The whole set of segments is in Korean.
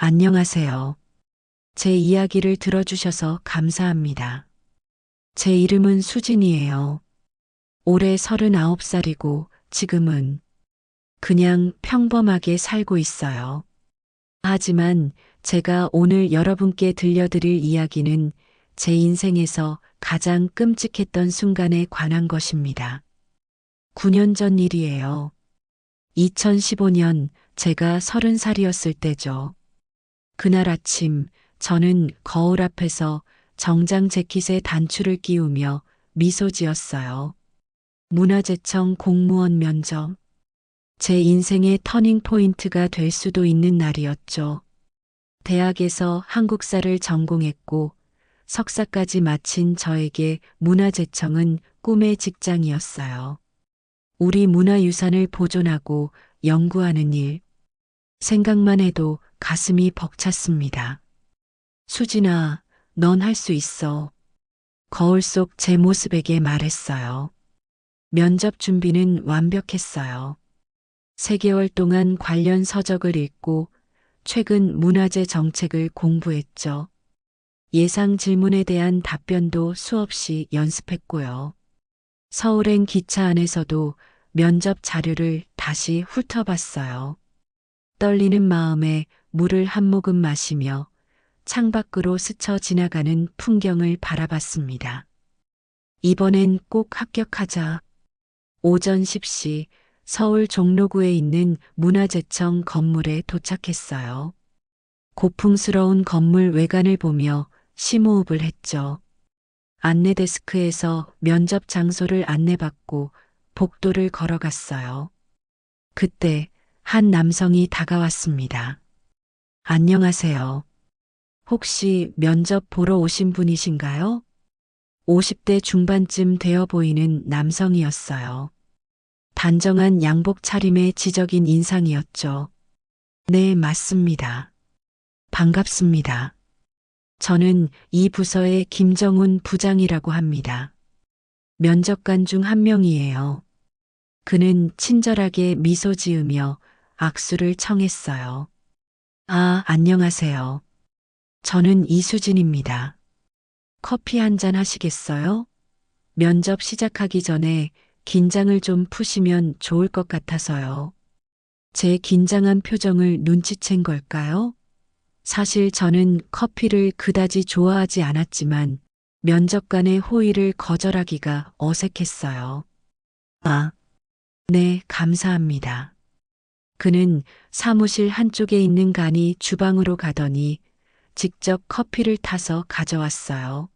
안녕하세요. 제 이야기를 들어주셔서 감사합니다. 제 이름은 수진이에요. 올해 39살이고 지금은 그냥 평범하게 살고 있어요. 하지만 제가 오늘 여러분께 들려드릴 이야기는 제 인생에서 가장 끔찍했던 순간에 관한 것입니다. 9년 전 일이에요. 2015년 제가 30살이었을 때죠. 그날 아침 저는 거울 앞에서 정장 재킷에 단추를 끼우며 미소 지었어요. 문화재청 공무원 면접. 제 인생의 터닝 포인트가 될 수도 있는 날이었죠. 대학에서 한국사를 전공했고 석사까지 마친 저에게 문화재청은 꿈의 직장이었어요. 우리 문화유산을 보존하고 연구하는 일. 생각만 해도 가슴이 벅찼습니다. 수진아, 넌 할 수 있어. 거울 속 제 모습에게 말했어요. 면접 준비는 완벽했어요. 3개월 동안 관련 서적을 읽고 최근 문화재 정책을 공부했죠. 예상 질문에 대한 답변도 수없이 연습했고요. 서울행 기차 안에서도 면접 자료를 다시 훑어봤어요. 떨리는 마음에 물을 한 모금 마시며 창밖으로 스쳐 지나가는 풍경을 바라봤습니다. 이번엔 꼭 합격하자. 오전 10시 서울 종로구에 있는 문화재청 건물에 도착했어요. 고풍스러운 건물 외관을 보며 심호흡을 했죠. 안내 데스크에서 면접 장소를 안내받고 복도를 걸어갔어요. 그때 한 남성이 다가왔습니다. 안녕하세요. 혹시 면접 보러 오신 분이신가요? 50대 중반쯤 되어 보이는 남성이었어요. 단정한 양복 차림의 지적인 인상이었죠. 네, 맞습니다. 반갑습니다. 저는 이 부서의 김정훈 부장이라고 합니다. 면접관 중 한 명이에요. 그는 친절하게 미소 지으며 악수를 청했어요. 아, 안녕하세요. 저는 이수진입니다. 커피 한 잔 하시겠어요? 면접 시작하기 전에 긴장을 좀 푸시면 좋을 것 같아서요. 제 긴장한 표정을 눈치챈 걸까요? 사실 저는 커피를 그다지 좋아하지 않았지만 면접관의 호의를 거절하기가 어색했어요. 아, 네, 감사합니다. 그는 사무실 한쪽에 있는 간이 주방으로 가더니 직접 커피를 타서 가져왔어요.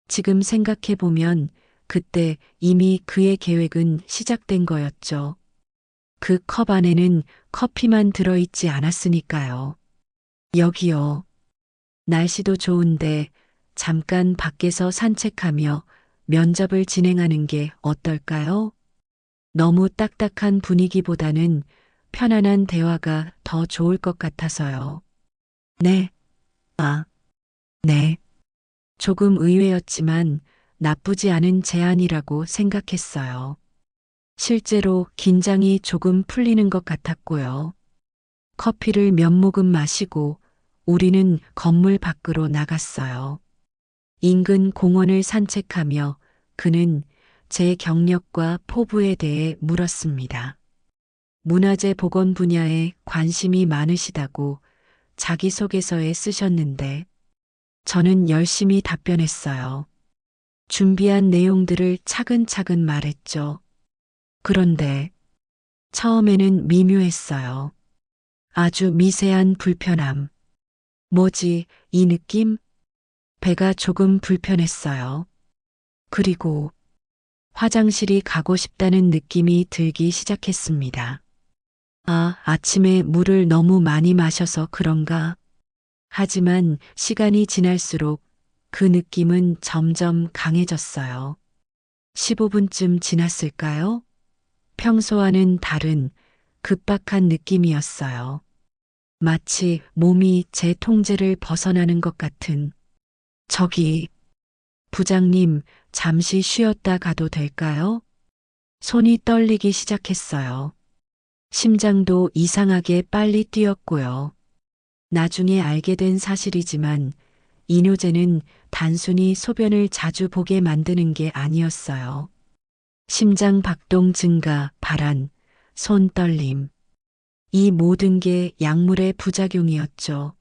지금 생각해보면 그때 이미 그의 계획은 시작된 거였죠. 그 컵 안에는 커피만 들어있지 않았으니까요. 여기요. 날씨도 좋은데 잠깐 밖에서 산책하며 면접을 진행하는 게 어떨까요? 너무 딱딱한 분위기보다는 편안한 대화가 더 좋을 것 같아서요. 네. 아, 네. 조금 의외였지만 나쁘지 않은 제안이라고 생각했어요. 실제로 긴장이 조금 풀리는 것 같았고요. 커피를 몇 모금 마시고 우리는 건물 밖으로 나갔어요. 인근 공원을 산책하며 그는 제 경력과 포부에 대해 물었습니다. 문화재 복원 분야에 관심이 많으시다고 자기소개서에 쓰셨는데 저는 열심히 답변했어요. 준비한 내용들을 차근차근 말했죠. 그런데 처음에는 미묘했어요. 아주 미세한 불편함. 뭐지, 이 느낌? 배가 조금 불편했어요. 그리고 화장실이 가고 싶다는 느낌이 들기 시작했습니다. 아, 아침에 물을 너무 많이 마셔서 그런가? 하지만 시간이 지날수록 그 느낌은 점점 강해졌어요. 15분쯤 지났을까요? 평소와는 다른 급박한 느낌이었어요. 마치 몸이 제 통제를 벗어나는 것 같은. 저기, 부장님, 잠시 쉬었다 가도 될까요? 손이 떨리기 시작했어요. 심장도 이상하게 빨리 뛰었고요. 나중에 알게 된 사실이지만 이뇨제는 단순히 소변을 자주 보게 만드는 게 아니었어요. 심장 박동 증가, 발한, 손 떨림. 이 모든 게 약물의 부작용이었죠.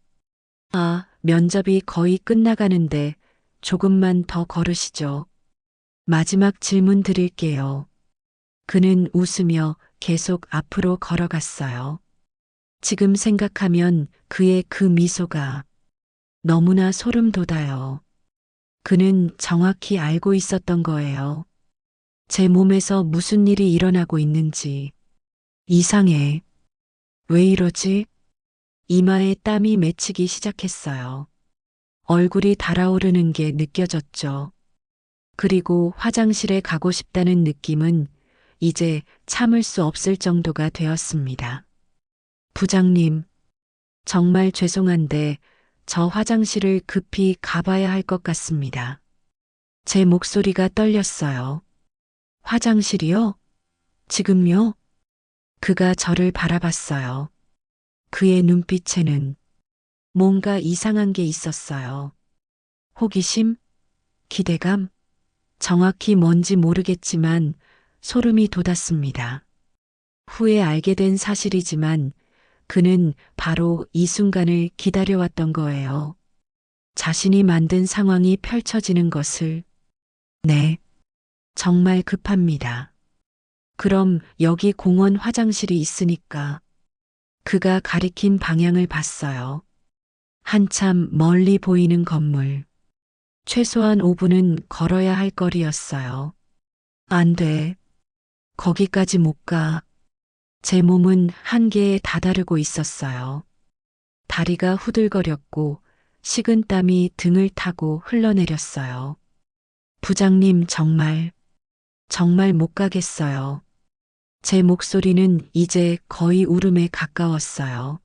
아, 면접이 거의 끝나가는데 조금만 더 걸으시죠. 마지막 질문 드릴게요. 그는 웃으며 계속 앞으로 걸어갔어요. 지금 생각하면 그의 그 미소가 너무나 소름 돋아요. 그는 정확히 알고 있었던 거예요. 제 몸에서 무슨 일이 일어나고 있는지. 이상해. 왜 이러지? 이마에 땀이 맺히기 시작했어요. 얼굴이 달아오르는 게 느껴졌죠. 그리고 화장실에 가고 싶다는 느낌은 이제 참을 수 없을 정도가 되었습니다. 부장님, 정말 죄송한데 저 화장실을 급히 가봐야 할 것 같습니다. 제 목소리가 떨렸어요. 화장실이요? 지금요? 그가 저를 바라봤어요. 그의 눈빛에는 뭔가 이상한 게 있었어요. 호기심? 기대감? 정확히 뭔지 모르겠지만 소름이 돋았습니다. 후에 알게 된 사실이지만 그는 바로 이 순간을 기다려왔던 거예요. 자신이 만든 상황이 펼쳐지는 것을. 네, 정말 급합니다. 그럼 여기 공원 화장실이 있으니까. 그가 가리킨 방향을 봤어요. 한참 멀리 보이는 건물. 최소한 5분은 걸어야 할 거리였어요. 안 돼. 거기까지 못 가. 제 몸은 한계에 다다르고 있었어요. 다리가 후들거렸고 식은 땀이 등을 타고 흘러내렸어요. 부장님 정말 못 가겠어요. 제 목소리는 이제 거의 울음에 가까웠어요.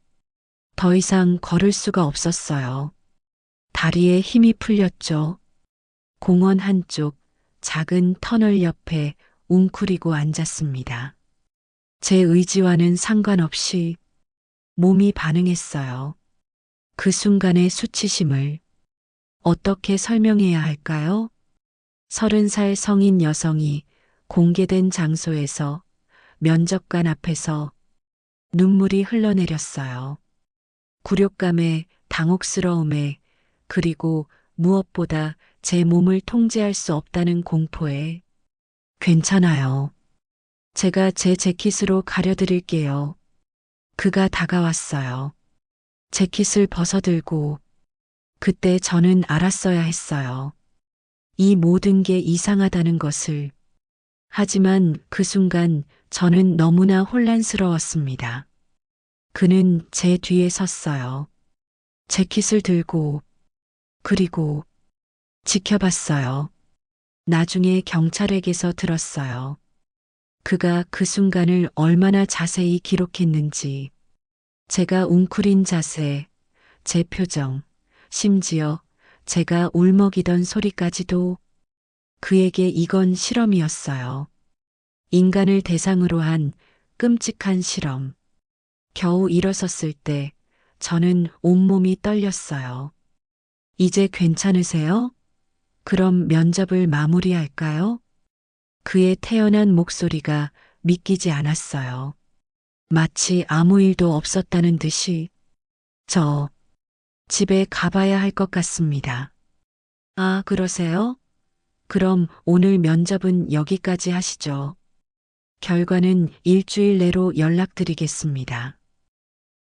더 이상 걸을 수가 없었어요. 다리에 힘이 풀렸죠. 공원 한쪽 작은 터널 옆에 웅크리고 앉았습니다. 제 의지와는 상관없이 몸이 반응했어요. 그 순간의 수치심을 어떻게 설명해야 할까요? 30살 성인 여성이 공개된 장소에서 면접관 앞에서 눈물이 흘러내렸어요. 굴욕감에, 당혹스러움에, 그리고 무엇보다 제 몸을 통제할 수 없다는 공포에. 괜찮아요. 제가 제 재킷으로 가려드릴게요. 그가 다가왔어요. 재킷을 벗어들고 그때 저는 알았어야 했어요. 이 모든 게 이상하다는 것을. 하지만 그 순간 저는 너무나 혼란스러웠습니다. 그는 제 뒤에 섰어요. 재킷을 들고 그리고 지켜봤어요. 나중에 경찰에게서 들었어요. 그가 그 순간을 얼마나 자세히 기록했는지. 제가 웅크린 자세, 제 표정, 심지어 제가 울먹이던 소리까지도. 그에게 이건 실험이었어요. 인간을 대상으로 한 끔찍한 실험. 겨우 일어섰을 때 저는 온몸이 떨렸어요. 이제 괜찮으세요? 그럼 면접을 마무리할까요? 그의 태연한 목소리가 믿기지 않았어요. 마치 아무 일도 없었다는 듯이. 저 집에 가봐야 할 것 같습니다. 아, 그러세요? 그럼 오늘 면접은 여기까지 하시죠. 결과는 일주일 내로 연락드리겠습니다.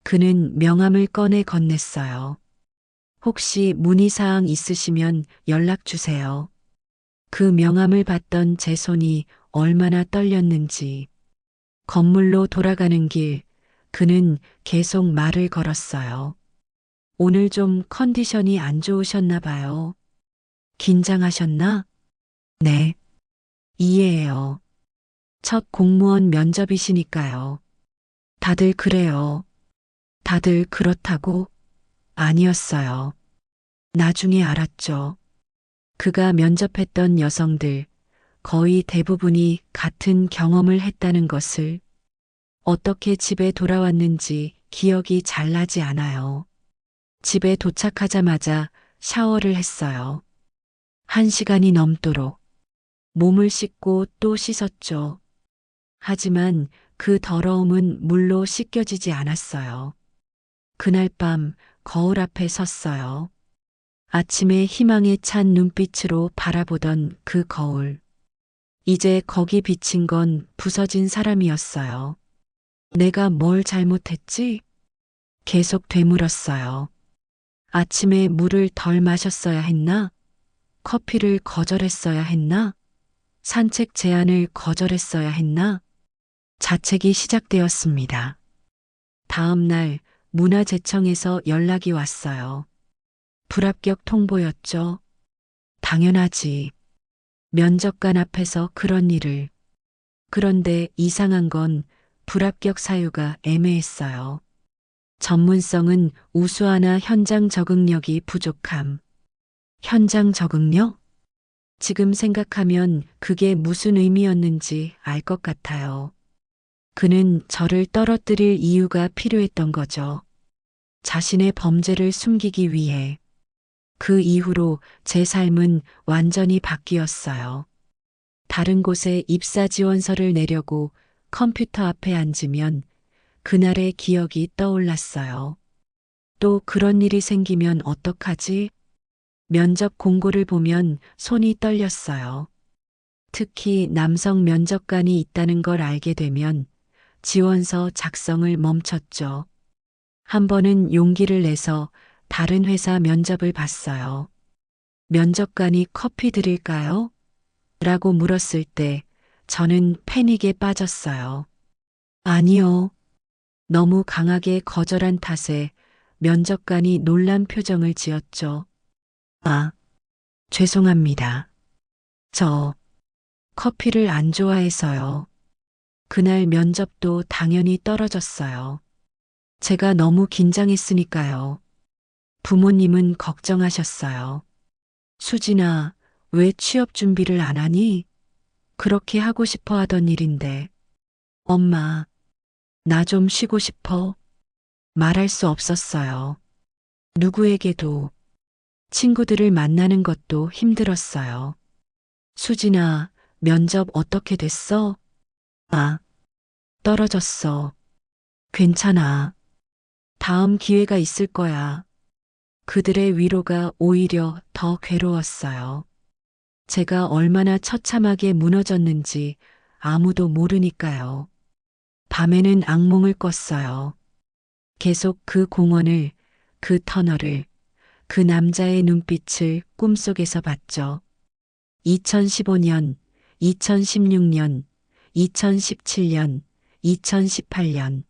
그는 명함을 꺼내 건넸어요. 혹시 문의사항 있으시면 연락 주세요. 그 명함을 받던 제 손이 얼마나 떨렸는지. 건물로 돌아가는 길, 그는 계속 말을 걸었어요. 오늘 좀 컨디션이 안 좋으셨나 봐요. 긴장하셨나? 네. 이해해요. 첫 공무원 면접이시니까요. 다들 그래요. 다들 그렇다고? 아니었어요. 나중에 알았죠. 그가 면접했던 여성들, 거의 대부분이 같은 경험을 했다는 것을. 어떻게 집에 돌아왔는지 기억이 잘 나지 않아요. 집에 도착하자마자 샤워를 했어요. 1시간이 넘도록 몸을 씻고 또 씻었죠. 하지만 그 더러움은 물로 씻겨지지 않았어요. 그날 밤 거울 앞에 섰어요. 아침에 희망에 찬 눈빛으로 바라보던 그 거울. 이제 거기 비친 건 부서진 사람이었어요. 내가 뭘 잘못했지? 계속 되물었어요. 아침에 물을 덜 마셨어야 했나? 커피를 거절했어야 했나? 산책 제안을 거절했어야 했나? 자책이 시작되었습니다. 다음 날 문화재청에서 연락이 왔어요. 불합격 통보였죠. 당연하지. 면접관 앞에서 그런 일을. 그런데 이상한 건 불합격 사유가 애매했어요. 전문성은 우수하나 현장 적응력이 부족함. 현장 적응력? 지금 생각하면 그게 무슨 의미였는지 알 것 같아요. 그는 저를 떨어뜨릴 이유가 필요했던 거죠. 자신의 범죄를 숨기기 위해. 그 이후로 제 삶은 완전히 바뀌었어요. 다른 곳에 입사 지원서를 내려고 컴퓨터 앞에 앉으면 그날의 기억이 떠올랐어요. 또 그런 일이 생기면 어떡하지? 면접 공고를 보면 손이 떨렸어요. 특히 남성 면접관이 있다는 걸 알게 되면 지원서 작성을 멈췄죠. 한 번은 용기를 내서 다른 회사 면접을 봤어요. 면접관이 커피 드릴까요? 라고 물었을 때 저는 패닉에 빠졌어요. 아니요. 너무 강하게 거절한 탓에 면접관이 놀란 표정을 지었죠. 아, 죄송합니다. 저 커피를 안 좋아해서요. 그날 면접도 당연히 떨어졌어요. 제가 너무 긴장했으니까요. 부모님은 걱정하셨어요. 수진아, 왜 취업 준비를 안 하니? 그렇게 하고 싶어 하던 일인데. 엄마, 나 좀 쉬고 싶어. 말할 수 없었어요. 누구에게도. 친구들을 만나는 것도 힘들었어요. 수진아, 면접 어떻게 됐어? 아, 떨어졌어. 괜찮아. 다음 기회가 있을 거야. 그들의 위로가 오히려 더 괴로웠어요. 제가 얼마나 처참하게 무너졌는지 아무도 모르니까요. 밤에는 악몽을 꿨어요. 계속 그 공원을, 그 터널을, 그 남자의 눈빛을 꿈속에서 봤죠. 2015년, 2016년, 2017년, 2018년.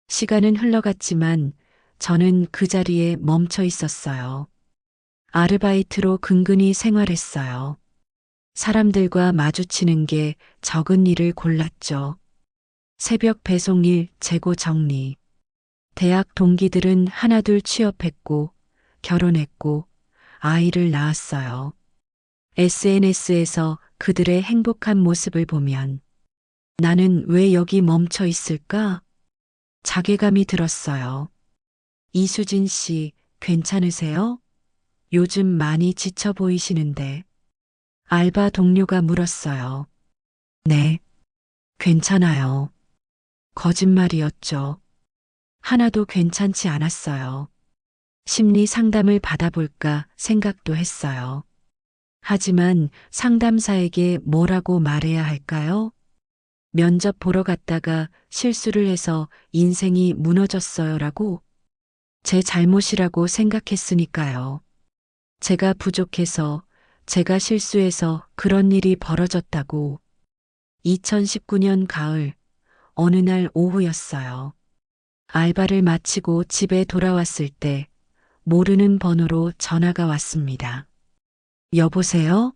시간은 흘러갔지만 저는 그 자리에 멈춰 있었어요. 아르바이트로 근근히 생활했어요. 사람들과 마주치는 게 적은 일을 골랐죠. 새벽 배송일, 재고 정리. 대학 동기들은 하나둘 취업했고, 결혼했고, 아이를 낳았어요. SNS에서 그들의 행복한 모습을 보면 나는 왜 여기 멈춰 있을까? 자괴감이 들었어요. 이수진 씨, 괜찮으세요? 요즘 많이 지쳐 보이시는데. 알바 동료가 물었어요. 네, 괜찮아요. 거짓말이었죠. 하나도 괜찮지 않았어요. 심리 상담을 받아볼까 생각도 했어요. 하지만 상담사에게 뭐라고 말해야 할까요? 면접 보러 갔다가 실수를 해서 인생이 무너졌어요라고? 제 잘못이라고 생각했으니까요. 제가 부족해서, 제가 실수해서 그런 일이 벌어졌다고. 2019년 가을, 어느 날 오후였어요. 알바를 마치고 집에 돌아왔을 때 모르는 번호로 전화가 왔습니다. 여보세요?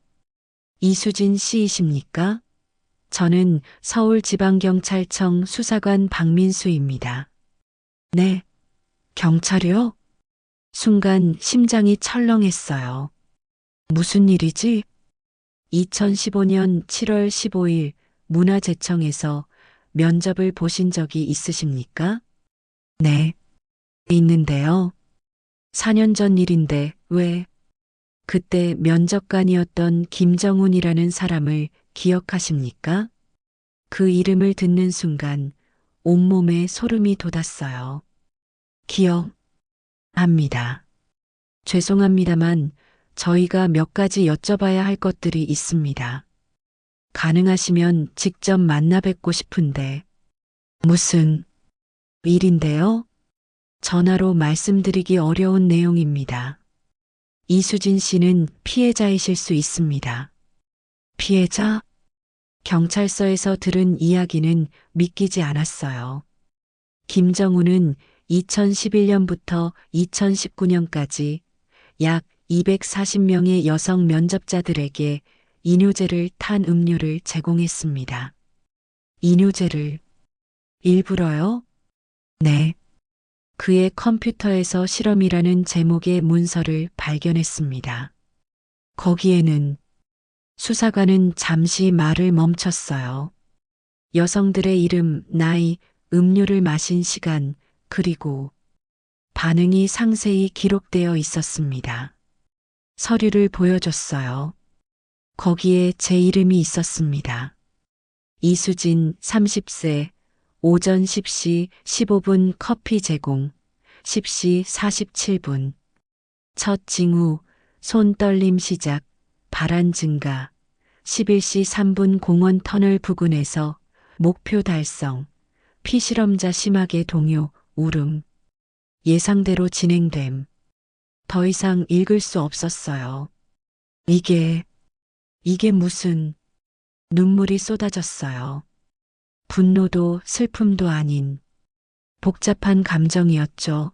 이수진 씨이십니까? 저는 서울지방경찰청 수사관 박민수입니다. 네, 경찰이요? 순간 심장이 철렁했어요. 무슨 일이지? 2015년 7월 15일 문화재청에서 면접을 보신 적이 있으십니까? 네, 있는데요. 4년 전 일인데 왜? 그때 면접관이었던 김정훈이라는 사람을 기억하십니까? 그 이름을 듣는 순간 온몸에 소름이 돋았어요. 기억합니다. 죄송합니다만 저희가 몇 가지 여쭤봐야 할 것들이 있습니다. 가능하시면 직접 만나 뵙고 싶은데 무슨 일인데요? 전화로 말씀드리기 어려운 내용입니다. 이수진 씨는 피해자이실 수 있습니다. 피해자? 경찰서에서 들은 이야기는 믿기지 않았어요. 김정우는 2011년부터 2019년까지 약 240명의 여성 면접자들에게 이뇨제를 탄 음료를 제공했습니다. 이뇨제를 일부러요? 네. 그의 컴퓨터에서 실험이라는 제목의 문서를 발견했습니다. 거기에는 수사관은 잠시 말을 멈췄어요. 여성들의 이름, 나이, 음료를 마신 시간, 그리고 반응이 상세히 기록되어 있었습니다. 서류를 보여줬어요. 거기에 제 이름이 있었습니다. 이수진 30세, 오전 10시 15분 커피 제공, 10시 47분. 첫 징후, 손 떨림 시작, 발한 증가, 11시 3분 공원 터널 부근에서 목표 달성, 피실험자 심하게 동요, 울음. 예상대로 진행됨. 더 이상 읽을 수 없었어요. 이게 무슨 눈물이 쏟아졌어요. 분노도 슬픔도 아닌 복잡한 감정이었죠.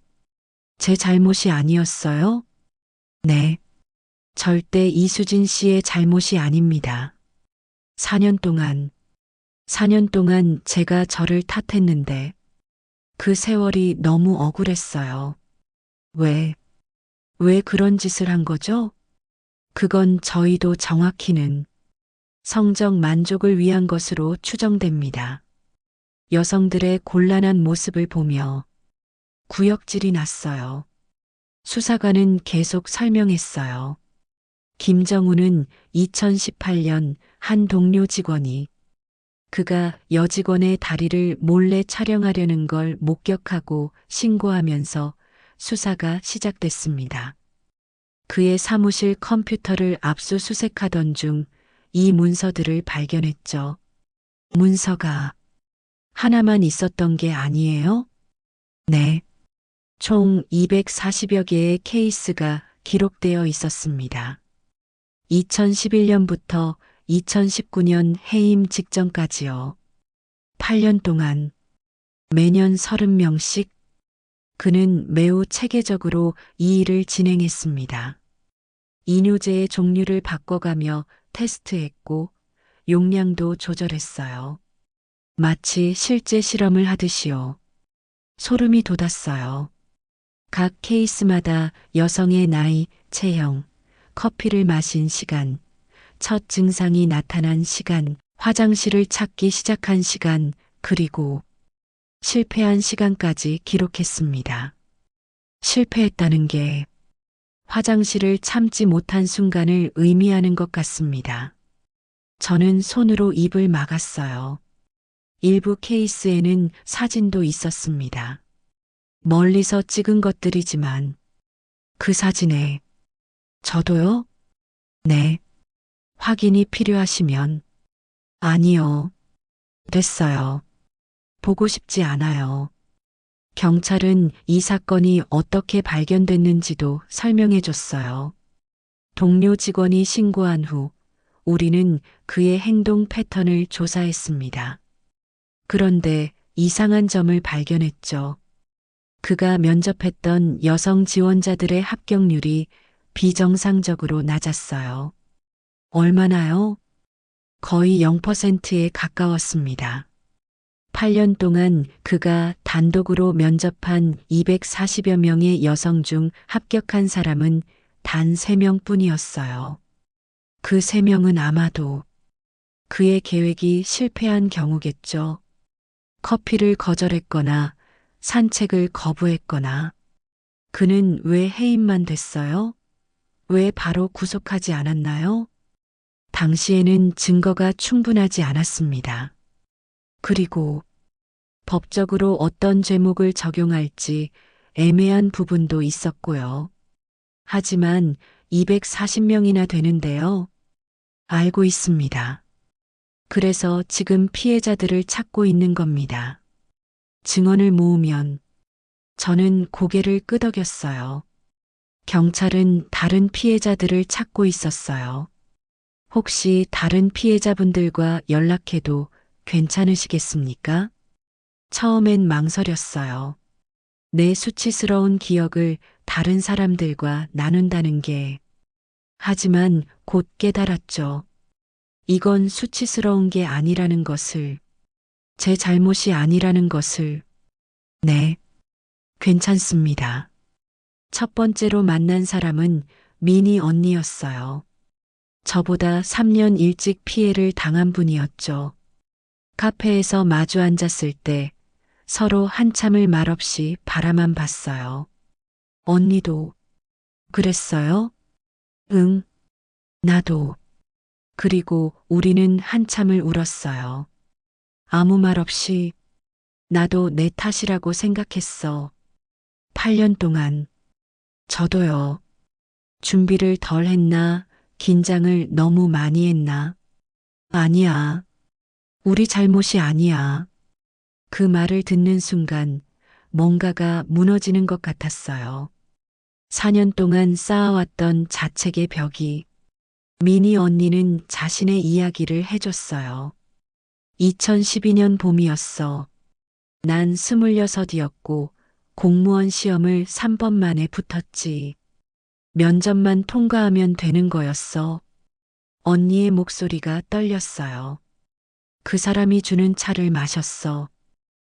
제 잘못이 아니었어요? 네. 절대 이수진 씨의 잘못이 아닙니다. 4년 동안 제가 저를 탓했는데 그 세월이 너무 억울했어요. 왜 그런 짓을 한 거죠? 그건 저희도 정확히는 성적 만족을 위한 것으로 추정됩니다. 여성들의 곤란한 모습을 보며 구역질이 났어요. 수사관은 계속 설명했어요. 김정우는 2018년 한 동료 직원이 그가 여직원의 다리를 몰래 촬영하려는 걸 목격하고 신고하면서 수사가 시작됐습니다. 그의 사무실 컴퓨터를 압수수색하던 중 이 문서들을 발견했죠. 문서가 하나만 있었던 게 아니에요? 네. 총 240여 개의 케이스가 기록되어 있었습니다. 2011년부터 2019년 해임 직전까지요. 8년 동안 매년 30명씩 그는 매우 체계적으로 이 일을 진행했습니다. 이뇨제의 종류를 바꿔가며 테스트했고 용량도 조절했어요. 마치 실제 실험을 하듯이요. 소름이 돋았어요. 각 케이스마다 여성의 나이, 체형, 커피를 마신 시간, 첫 증상이 나타난 시간, 화장실을 찾기 시작한 시간, 그리고 실패한 시간까지 기록했습니다. 실패했다는 게 화장실을 참지 못한 순간을 의미하는 것 같습니다. 저는 손으로 입을 막았어요. 일부 케이스에는 사진도 있었습니다. 멀리서 찍은 것들이지만 그 사진에 저도요? 네. 확인이 필요하시면 아니요. 됐어요. 보고 싶지 않아요. 경찰은 이 사건이 어떻게 발견됐는지도 설명해 줬어요. 동료 직원이 신고한 후 우리는 그의 행동 패턴을 조사했습니다. 그런데 이상한 점을 발견했죠. 그가 면접했던 여성 지원자들의 합격률이 비정상적으로 낮았어요. 얼마나요? 거의 0%에 가까웠습니다. 8년 동안 그가 단독으로 면접한 240여 명의 여성 중 합격한 사람은 단 3명 뿐이었어요. 그 3명은 아마도 그의 계획이 실패한 경우겠죠. 커피를 거절했거나 산책을 거부했거나 그는 왜 해임만 됐어요? 왜 바로 구속하지 않았나요? 당시에는 증거가 충분하지 않았습니다. 그리고 법적으로 어떤 죄목을 적용할지 애매한 부분도 있었고요. 하지만 240명이나 되는데요. 알고 있습니다. 그래서 지금 피해자들을 찾고 있는 겁니다. 증언을 모으면 저는 고개를 끄덕였어요. 경찰은 다른 피해자들을 찾고 있었어요. 혹시 다른 피해자분들과 연락해도 괜찮으시겠습니까? 처음엔 망설였어요. 내 수치스러운 기억을 다른 사람들과 나눈다는 게. 하지만 곧 깨달았죠. 이건 수치스러운 게 아니라는 것을, 제 잘못이 아니라는 것을. 네, 괜찮습니다. 첫 번째로 만난 사람은 미니 언니였어요. 저보다 3년 일찍 피해를 당한 분이었죠. 카페에서 마주 앉았을 때 서로 한참을 말없이 바라만 봤어요. 언니도 그랬어요? 응, 나도. 그리고 우리는 한참을 울었어요. 아무 말 없이 나도 내 탓이라고 생각했어. 8년 동안. 저도요. 준비를 덜 했나? 긴장을 너무 많이 했나? 아니야. 우리 잘못이 아니야. 그 말을 듣는 순간 뭔가가 무너지는 것 같았어요. 4년 동안 쌓아왔던 자책의 벽이. 미니 언니는 자신의 이야기를 해줬어요. 2012년 봄이었어. 난 26이었고 공무원 시험을 3번 만에 붙었지. 면접만 통과하면 되는 거였어. 언니의 목소리가 떨렸어요. 그 사람이 주는 차를 마셨어.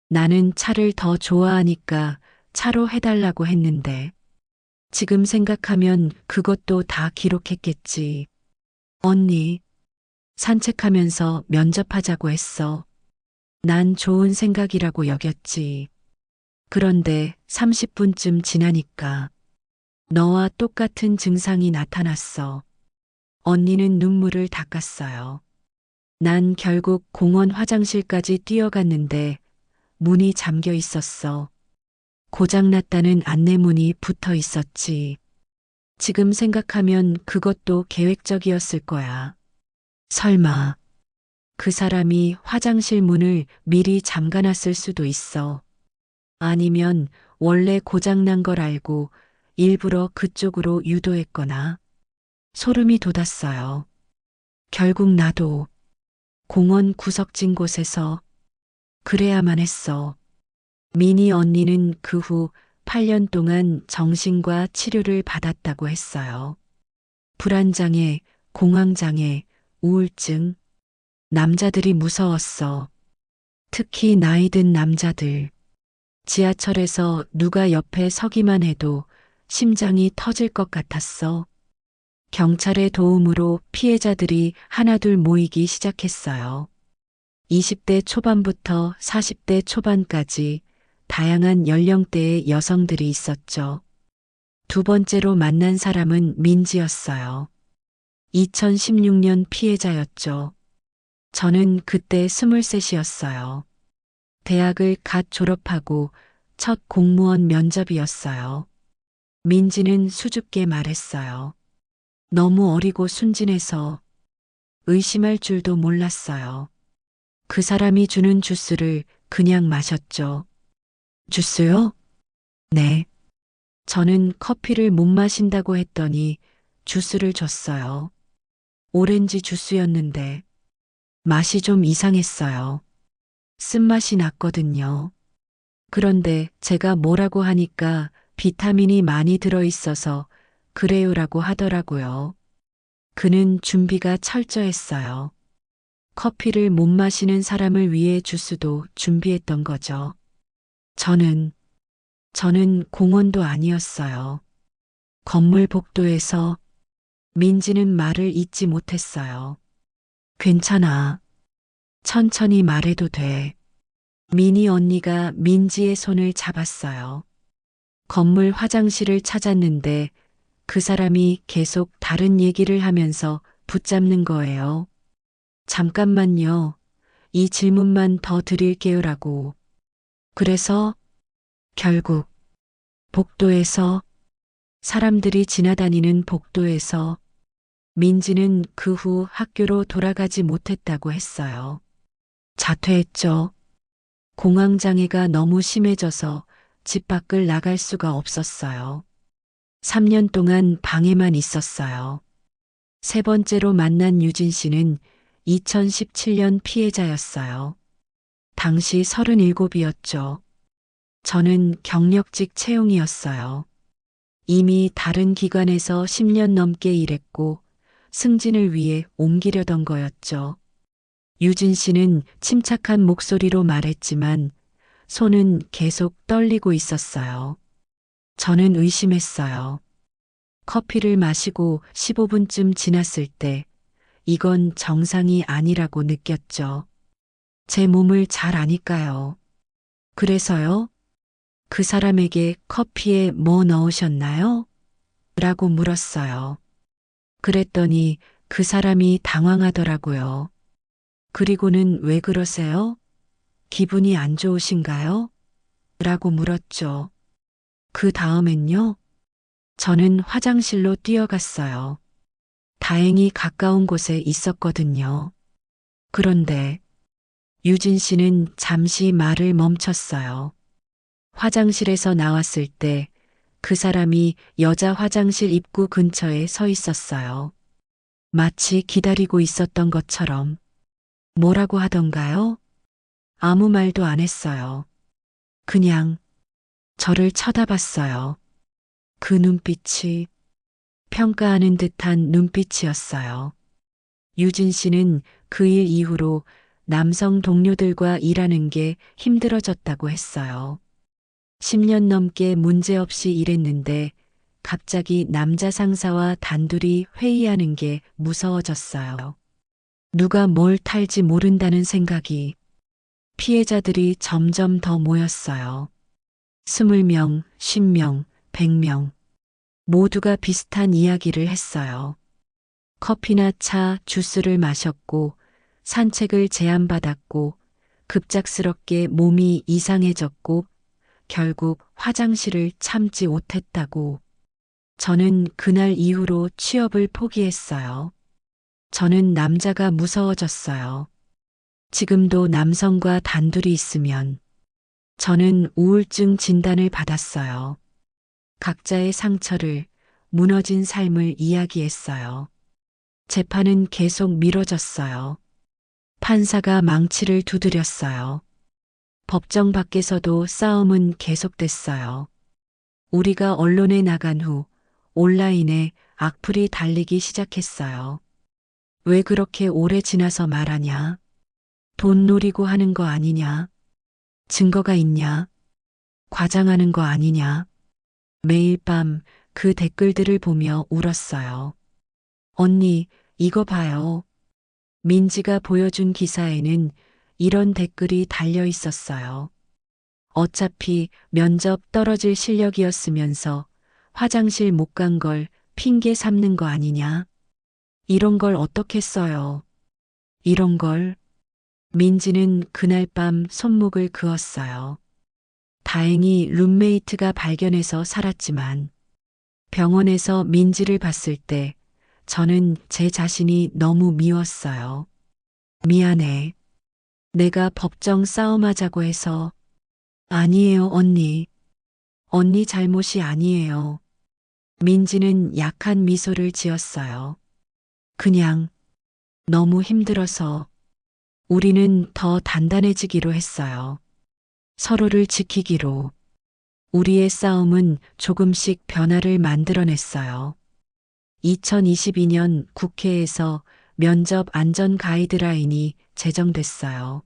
나는 차를 더 좋아하니까 차로 해달라고 했는데. 지금 생각하면 그것도 다 기록했겠지. 언니, 산책하면서 면접하자고 했어. 난 좋은 생각이라고 여겼지. 그런데 30분쯤 지나니까 너와 똑같은 증상이 나타났어. 언니는 눈물을 닦았어요. 난 결국 공원 화장실까지 뛰어갔는데 문이 잠겨 있었어. 고장났다는 안내문이 붙어 있었지. 지금 생각하면 그것도 계획적이었을 거야. 설마 그 사람이 화장실 문을 미리 잠가놨을 수도 있어. 아니면 원래 고장난 걸 알고 일부러 그쪽으로 유도했거나. 소름이 돋았어요. 결국 나도 공원 구석진 곳에서 그래야만 했어. 미니 언니는 그 후 8년 동안 정신과 치료를 받았다고 했어요. 불안장애, 공황장애, 우울증. 남자들이 무서웠어. 특히 나이 든 남자들. 지하철에서 누가 옆에 서기만 해도 심장이 터질 것 같았어. 경찰의 도움으로 피해자들이 하나둘 모이기 시작했어요. 20대 초반부터 40대 초반까지 다양한 연령대의 여성들이 있었죠. 두 번째로 만난 사람은 민지였어요. 2016년 피해자였죠. 저는 그때 23이었어요. 대학을 갓 졸업하고 첫 공무원 면접이었어요. 민지는 수줍게 말했어요. 너무 어리고 순진해서 의심할 줄도 몰랐어요. 그 사람이 주는 주스를 그냥 마셨죠. 주스요? 네. 저는 커피를 못 마신다고 했더니 주스를 줬어요. 오렌지 주스였는데 맛이 좀 이상했어요. 쓴맛이 났거든요. 그런데 제가 뭐라고 하니까 비타민이 많이 들어있어서 그래요라고 하더라고요. 그는 준비가 철저했어요. 커피를 못 마시는 사람을 위해 주스도 준비했던 거죠. 저는 공원도 아니었어요. 건물 복도에서 민지는 말을 잇지 못했어요. 괜찮아. 천천히 말해도 돼. 미니 언니가 민지의 손을 잡았어요. 건물 화장실을 찾았는데 그 사람이 계속 다른 얘기를 하면서 붙잡는 거예요. 잠깐만요. 이 질문만 더 드릴게요라고. 그래서 결국 복도에서, 사람들이 지나다니는 복도에서 민지는 그 후 학교로 돌아가지 못했다고 했어요. 자퇴했죠. 공황장애가 너무 심해져서 집 밖을 나갈 수가 없었어요. 3년 동안 방에만 있었어요. 세 번째로 만난 유진 씨는 2017년 피해자였어요. 당시 37이었죠. 저는 경력직 채용이었어요. 이미 다른 기관에서 10년 넘게 일했고 승진을 위해 옮기려던 거였죠. 유진 씨는 침착한 목소리로 말했지만 손은 계속 떨리고 있었어요. 저는 의심했어요. 커피를 마시고 15분쯤 지났을 때 이건 정상이 아니라고 느꼈죠. 제 몸을 잘 아니까요. 그래서요? 그 사람에게 커피에 뭐 넣으셨나요? 라고 물었어요. 그랬더니 그 사람이 당황하더라고요. 그리고는 왜 그러세요? 기분이 안 좋으신가요? 라고 물었죠. 그 다음엔요? 저는 화장실로 뛰어갔어요. 다행히 가까운 곳에 있었거든요. 그런데 유진 씨는 잠시 말을 멈췄어요. 화장실에서 나왔을 때 그 사람이 여자 화장실 입구 근처에 서 있었어요. 마치 기다리고 있었던 것처럼. 뭐라고 하던가요? 아무 말도 안 했어요. 그냥 저를 쳐다봤어요. 그 눈빛이 평가하는 듯한 눈빛이었어요. 유진 씨는 그 일 이후로 남성 동료들과 일하는 게 힘들어졌다고 했어요. 10년 넘게 문제없이 일했는데 갑자기 남자 상사와 단둘이 회의하는 게 무서워졌어요. 누가 뭘 탈지 모른다는 생각이. 피해자들이 점점 더 모였어요. 20명, 10명, 100명. 모두가 비슷한 이야기를 했어요. 커피나 차, 주스를 마셨고 산책을 제안받았고 급작스럽게 몸이 이상해졌고 결국 화장실을 참지 못했다고. 저는 그날 이후로 취업을 포기했어요. 저는 남자가 무서워졌어요. 지금도 남성과 단둘이 있으면 저는 우울증 진단을 받았어요. 각자의 상처를, 무너진 삶을 이야기했어요. 재판은 계속 미뤄졌어요. 판사가 망치를 두드렸어요. 법정 밖에서도 싸움은 계속됐어요. 우리가 언론에 나간 후 온라인에 악플이 달리기 시작했어요. 왜 그렇게 오래 지나서 말하냐? 돈 노리고 하는 거 아니냐? 증거가 있냐? 과장하는 거 아니냐? 매일 밤 그 댓글들을 보며 울었어요. 언니, 이거 봐요. 민지가 보여준 기사에는 이런 댓글이 달려 있었어요. 어차피 면접 떨어질 실력이었으면서 화장실 못 간 걸 핑계 삼는 거 아니냐? 이런 걸 어떻게 써요? 이런 걸. 민지는 그날 밤 손목을 그었어요. 다행히 룸메이트가 발견해서 살았지만 병원에서 민지를 봤을 때 저는 제 자신이 너무 미웠어요. 미안해. 내가 법정 싸움하자고 해서. 아니에요, 언니. 언니 잘못이 아니에요. 민지는 약한 미소를 지었어요. 그냥 너무 힘들어서. 우리는 더 단단해지기로 했어요. 서로를 지키기로. 우리의 싸움은 조금씩 변화를 만들어냈어요. 2022년 국회에서 면접 안전 가이드라인이 제정됐어요.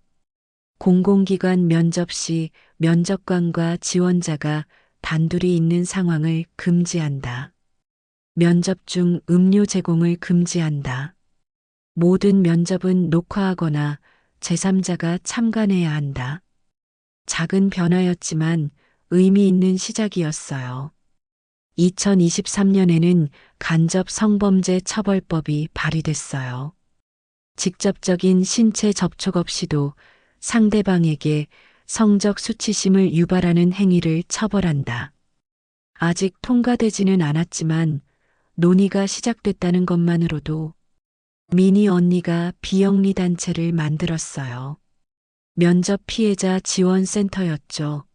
공공기관 면접 시 면접관과 지원자가 단둘이 있는 상황을 금지한다. 면접 중 음료 제공을 금지한다. 모든 면접은 녹화하거나 제3자가 참관해야 한다. 작은 변화였지만 의미 있는 시작이었어요. 2023년에는 간접 성범죄 처벌법이 발의됐어요. 직접적인 신체 접촉 없이도 상대방에게 성적 수치심을 유발하는 행위를 처벌한다. 아직 통과되지는 않았지만 논의가 시작됐다는 것만으로도 미니 언니가 비영리 단체를 만들었어요. 면접 피해자 지원센터였죠.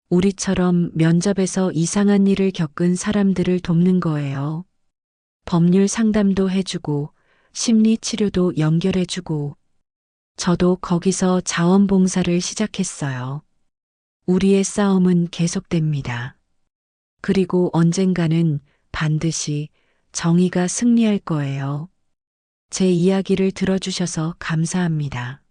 우리처럼 면접에서 이상한 일을 겪은 사람들을 돕는 거예요. 법률 상담도 해주고 심리 치료도 연결해주고 저도 거기서 자원봉사를 시작했어요. 우리의 싸움은 계속됩니다. 그리고 언젠가는 반드시 정의가 승리할 거예요. 제 이야기를 들어주셔서 감사합니다.